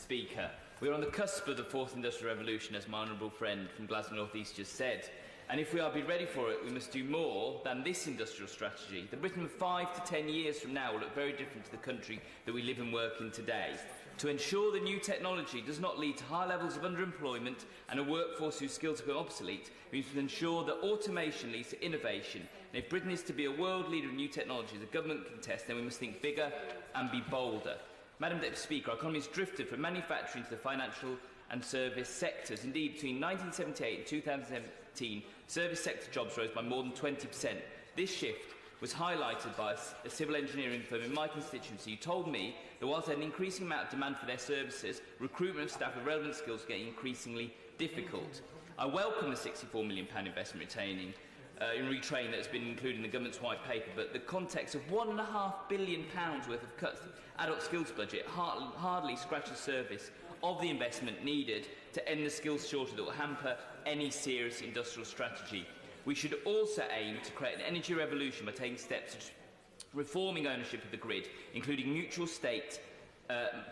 Speaker. We are on the cusp of the fourth industrial revolution, as my honourable friend from Glasgow North East just said. And if we are to be ready for it, we must do more than this industrial strategy. The Britain of 5 to 10 years from now will look very different to the country that we live and work in today. To ensure the new technology does not lead to high levels of underemployment and a workforce whose skills become obsolete, we must ensure that automation leads to innovation. And if Britain is to be a world leader in new technology the government can test, then we must think bigger and be bolder. Madam Deputy Speaker, our economy has drifted from manufacturing to the financial and service sectors. Indeed, between 1978 and 2017, service sector jobs rose by more than 20%. This shift was highlighted by a civil engineering firm in my constituency who told me that whilst there is an increasing amount of demand for their services, recruitment of staff with relevant skills is getting increasingly difficult. I welcome the £64 million investment in retraining that has been included in the government's white paper, but the context of £1.5 billion worth of cuts to the adult skills budget hardly scratches the surface of the investment needed to end the skills shortage that will hamper any serious industrial strategy. We should also aim to create an energy revolution by taking steps to reforming ownership of the grid, including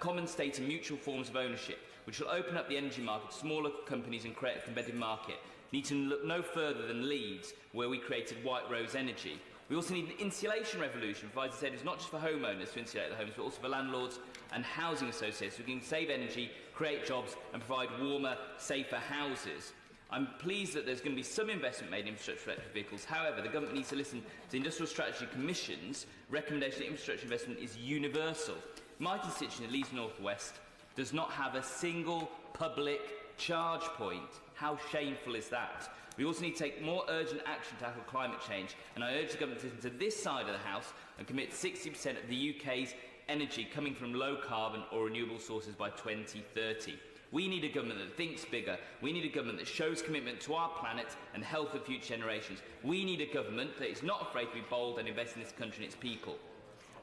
common state and mutual forms of ownership, which will open up the energy market to smaller companies and create a competitive market. We need to look no further than Leeds, where we created White Rose Energy. We also need an insulation revolution, provided incentives not just for homeowners to insulate their homes, but also for landlords and housing associations, so we can save energy, create jobs and provide warmer, safer houses. I'm pleased that there's going to be some investment made in infrastructure for electric vehicles. However, the government needs to listen to the Industrial Strategy Commission's recommendation that infrastructure investment is universal. My constituency of Leeds North West does not have a single public charge point. How shameful is that? We also need to take more urgent action to tackle climate change, and I urge the government to listen to this side of the House and commit 60% of the UK's energy coming from low carbon or renewable sources by 2030. We need a government that thinks bigger. We need a government that shows commitment to our planet and health of future generations. We need a government that is not afraid to be bold and invest in this country and its people.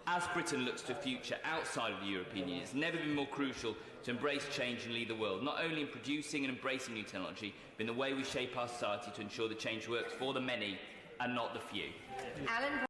As Britain looks to a future outside of the European Union, it's never been more crucial to embrace change and lead the world, not only in producing and embracing new technology, but in the way we shape our society to ensure that change works for the many and not the few.